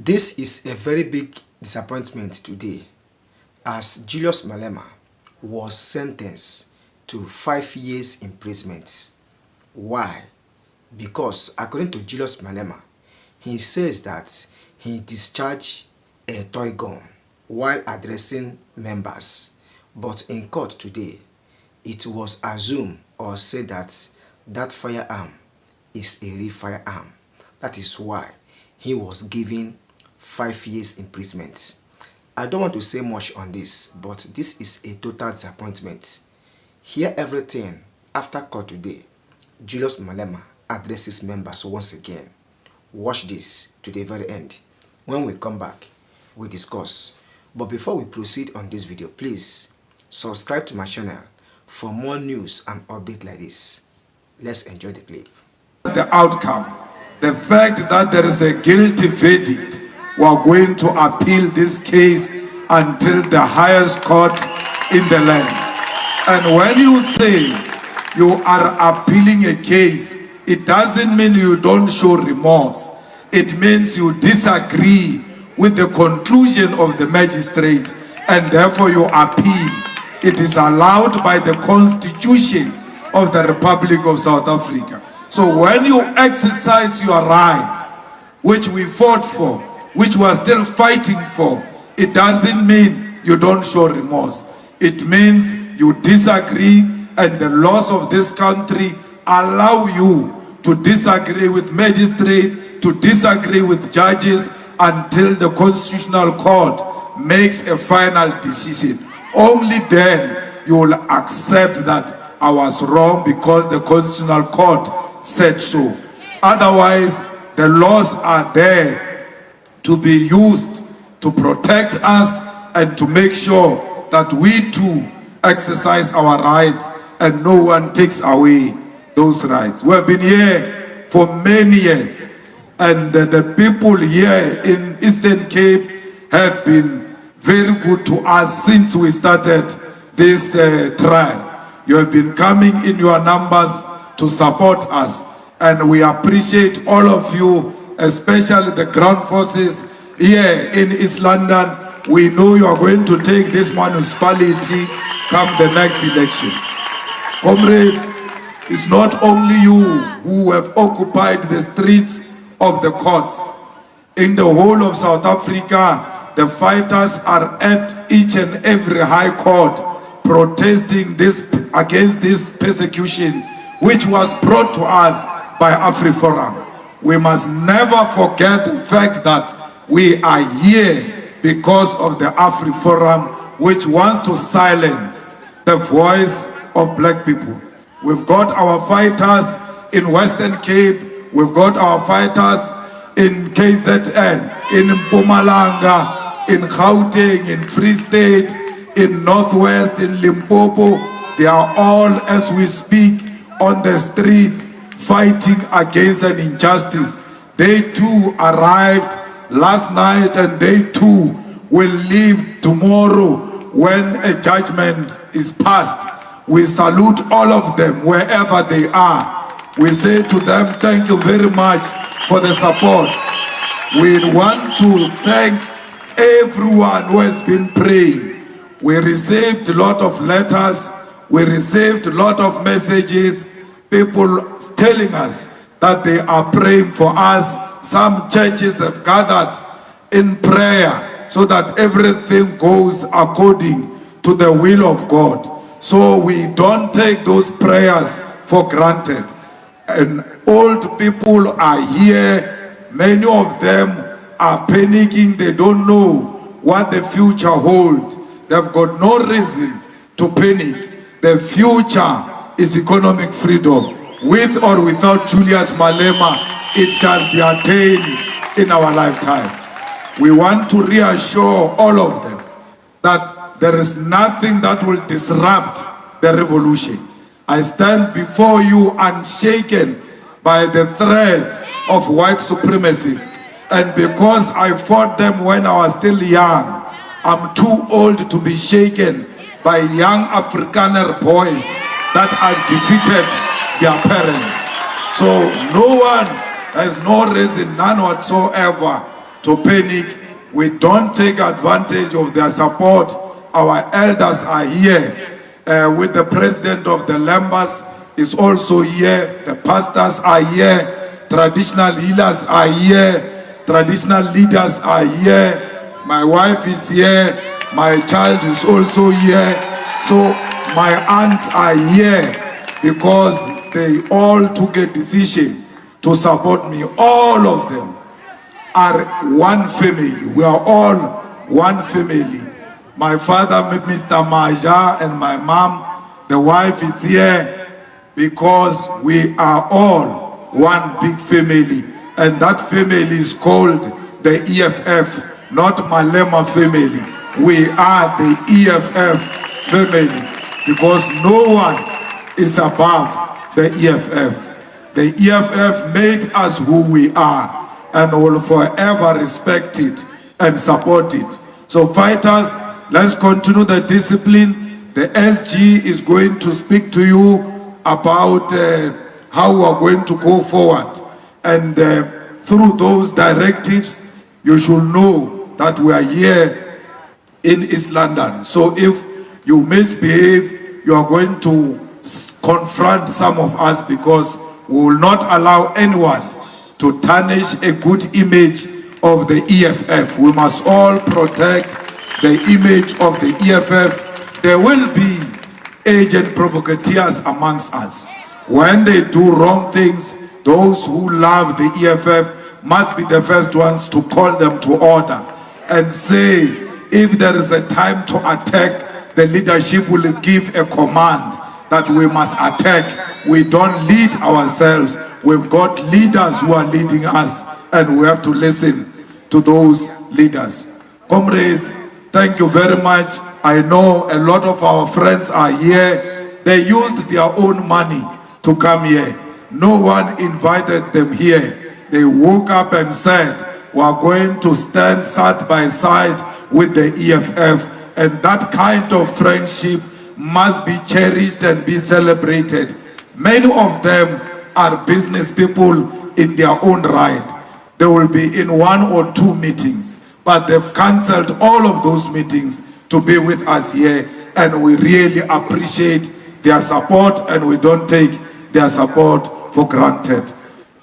This is a very big disappointment today as Julius Malema was sentenced to 5 years imprisonment. Why? Because according to Julius Malema, he says that he discharged a toy gun while addressing members. But in court today, it was assumed or said that that firearm is a real firearm. That is why he was given 5 years imprisonment. I don't want to say much on this, but this is a total disappointment. Hear everything after court today. Julius Malema addresses members once again. Watch this to the very end. When we come back, we discuss. But before we proceed on this video, please subscribe to my channel for more news and updates like this. Let's enjoy the clip. The outcome, the fact that there is a guilty verdict, we are going to appeal this case until the highest court in the land. And when you say you are appealing a case, it doesn't mean you don't show remorse. It means you disagree with the conclusion of the magistrate and therefore you appeal. It is allowed by the Constitution of the Republic of South Africa. So when you exercise your rights, which we fought for, which we are still fighting for, it doesn't mean you don't show remorse. It means you disagree and the laws of this country allow you to disagree with magistrate, to disagree with judges until the Constitutional Court makes a final decision. Only then you will accept that I was wrong because the Constitutional Court said so. Otherwise, the laws are there to be used to protect us and to make sure that we too exercise our rights and no one takes away those rights. We have been here for many years and the people here in Eastern Cape have been very good to us since we started this trial. You have been coming in your numbers to support us and we appreciate all of you, especially the ground forces here in East London. We know you are going to take this municipality come the next elections. Comrades, it's not only you who have occupied the streets of the courts. In the whole of South Africa, the fighters are at each and every high court protesting against this persecution which was brought to us by AfriForum. We must never forget the fact that we are here because of the AfriForum, which wants to silence the voice of black people. We've got our fighters in Western Cape, we've got our fighters in KZN, in Mpumalanga, in Gauteng, in Free State, in Northwest, in Limpopo. They are all, as we speak, on the streets fighting against an injustice. They too arrived last night and they too will leave tomorrow when a judgment is passed. We salute all of them wherever they are. We say to them, thank you very much for the support. We want to thank everyone who has been praying. We received a lot of letters, we received a lot of messages, people telling us that they are praying for us. Some churches have gathered in prayer so that everything goes according to the will of God. So we don't take those prayers for granted. And old people are here. Many of them are panicking. They don't know what the future holds. They've got no reason to panic. The future is economic freedom. With or without Julius Malema, it shall be attained in our lifetime. We want to reassure all of them that there is nothing that will disrupt the revolution. I stand before you unshaken by the threats of white supremacists. And because I fought them when I was still young, I'm too old to be shaken by young Afrikaner boys that are defeated their parents. So no one has no reason, none whatsoever, to panic. We don't take advantage of their support. Our elders are here with the president of the Lambas is also here. The pastors are here. Traditional healers are here. Traditional leaders are here. My wife is here. My child is also here. So my aunts are here because they all took a decision to support me. All of them are one family. We are all one family. My father, Mr. Maja, and my mom, the wife is here because we are all one big family. And that family is called the EFF, not Malema family. We are the EFF family because no one is above the EFF. The EFF made us who we are and will forever respect it and support it. So fighters, let's continue the discipline. The SG is going to speak to you about how we are going to go forward. And through those directives, you should know that we are here in East London. So if you misbehave, you are going to confront some of us because we will not allow anyone to tarnish a good image of the EFF. We must all protect the image of the EFF. There will be agent provocateurs amongst us. When they do wrong things, those who love the EFF must be the first ones to call them to order and say, if there is a time to attack, the leadership will give a command that we must attack. We don't lead ourselves. We've got leaders who are leading us, and we have to listen to those leaders. Comrades, thank you very much. I know a lot of our friends are here. They used their own money to come here. No one invited them here. They woke up and said, we are going to stand side by side with the EFF, and that kind of friendship must be cherished and be celebrated. Many of them are business people in their own right. They will be in 1 or 2 meetings, but they've cancelled all of those meetings to be with us here, and we really appreciate their support, and we don't take their support for granted.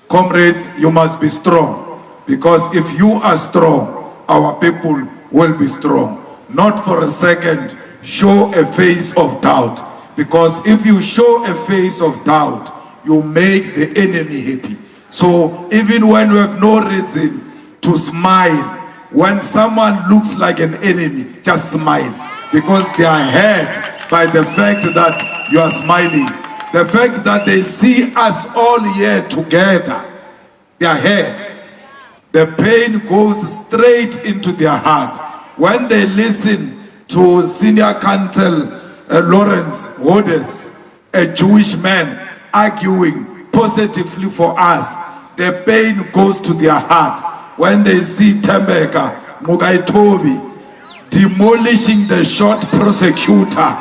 Comrades, you must be strong, because if you are strong, our people will be strong. Not for a second show a face of doubt, because if you show a face of doubt, you make the enemy happy. So even when you have no reason to smile, when someone looks like an enemy, just smile, because they are hurt by the fact that you are smiling. The fact that they see us all here together, they are hurt. The pain goes straight into their heart. When they listen to Senior Counsel Lawrence Hodes, a Jewish man, arguing positively for us, the pain goes to their heart. When they see Tembeka Mugaitobi demolishing the short prosecutor,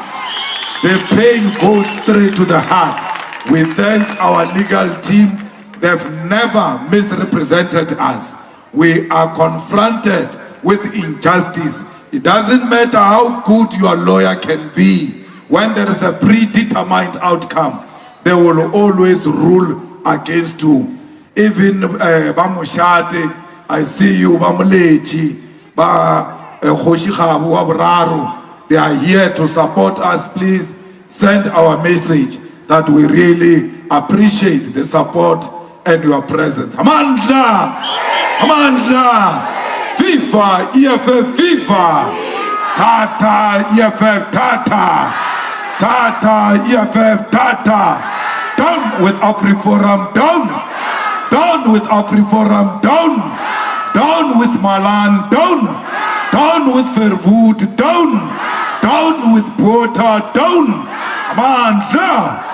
the pain goes straight to the heart. We thank our legal team. They've never misrepresented us. We are confronted with injustice. It doesn't matter how good your lawyer can be. When there is a predetermined outcome, they will always rule against you. Even Bamushate, I see you, Bamulechi, Hoshikabu, Abraru. They are here to support us. Please send our message that we really appreciate the support and your presence. Amandla! Amandla! FIFA, EFF, FIFA! Tata, EFF, Tata! Tata, EFF, Tata! Down with AfriForum, down! Down with AfriForum, down! Down with Malan, down! Down with Fairwood, down! Down with Porter, down! Amandla!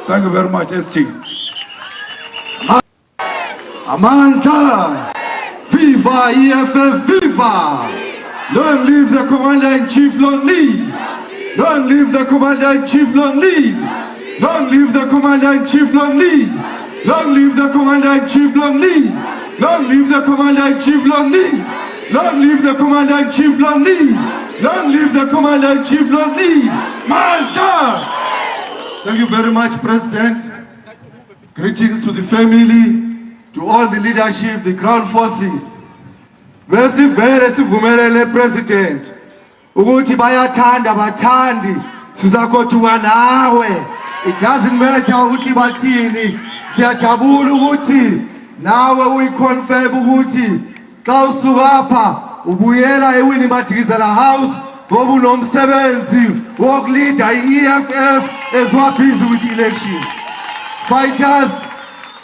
Thank you very much, SG. Amandla! Viva EFF, viva! Long live the Commander-in-Chief, long live! Long live the Commander-in-Chief, long live! Long live the Commander-in-Chief, long live! Long live the Commander-in-Chief, long live! Long live the Commander-in-Chief, long live! Long live the Commander-in-Chief, long live! Long live the Commander-in-Chief, long live! Man down! Thank you very much, President. Greetings to the family, to all the leadership, the ground forces. Besivele sivumelele President ukuthi bayathanda bathandi sizakodwa nawe. It doesn't matter ukuthi bathini, siyajabula ukuthi nawe uyiconfirm ukuthi xa usuka apha ubuyela eWinnie Madikizela House ngoba unomsebenzi wokuleader i-EFF ezwabhizi with elections. Fighters,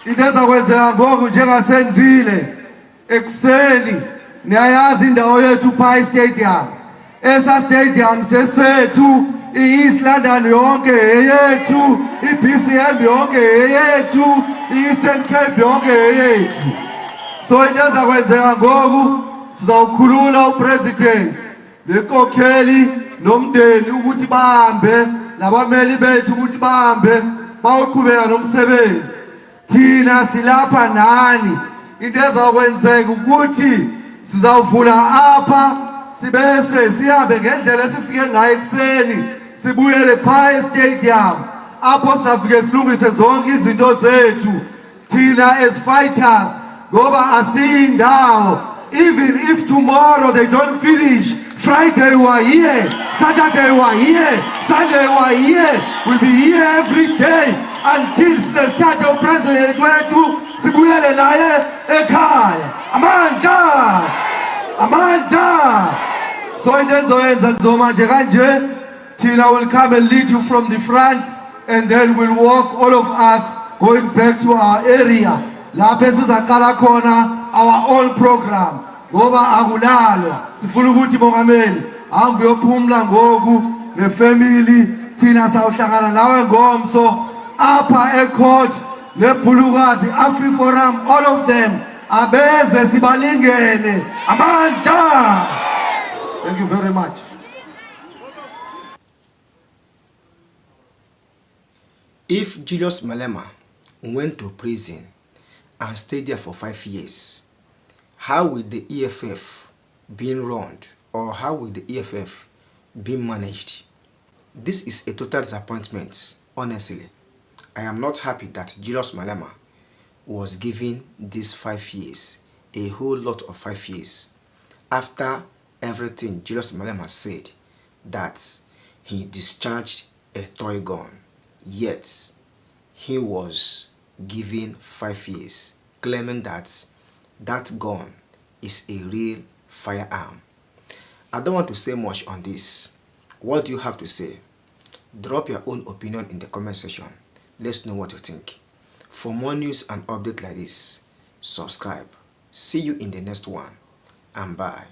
into ezakwenzeka ngoku njengasenzile ekuseni niyayazi indawo yethu Pi Stadium. Esa stadium sesethu, i-East London yonke yethu, i-BCM yonke yethu, i-Eastern Cape yonke yethu. So into ezakwenzeka ngoku sizawukhulula upresident nenkokheli nomndeni ukuthi bahambe nabameli bethu ukuthi bahambe bawuqhubeka nomsebenzi. Thina silapha nani. Into ezakwenzeka ukuthi sizawuvula apha sibese sihambe ngendlela esifike ngayo ekuseni sibuyele Pi Stadium apho safike silungise zonke izinto zethu thina as fighters ngoba asiyindawo. Even if tomorrow they don't finish, Friday we are here, Saturday we are here, Sunday we are here, we'll be here every day until the start of President wethu sibuyele naye ekhaya. Amanda! Amanda! So into enzoyenza nizomanje kanje, Tina will come and lead you from the front and then we'll walk all of us going back to our area. Lapho sizaqala khona our own program ngoba akulalwa. Sifuna ukuthi mongameli angiyophumla ngoku nefamily thina sawuhlangana nawe ngomso apha ecourt nebhulukazi AfriForum, all of them abeze sibalingene. Amanda! Thank you very much. If Julius Malema went to prison and stayed there for 5 years, how will the EFF be run, or how will the EFF be managed? This is a total disappointment, honestly. I am not happy that Julius Malema was given these 5 years, a whole lot of 5 years, after everything Julius Malema said that he discharged a toy gun, yet he was given 5 years, claiming that that gun is a real firearm. I don't want to say much on this. What do you have to say? Drop your own opinion in the comment section. Let's know what you think. For more news and updates like this, subscribe. See you in the next one, and bye.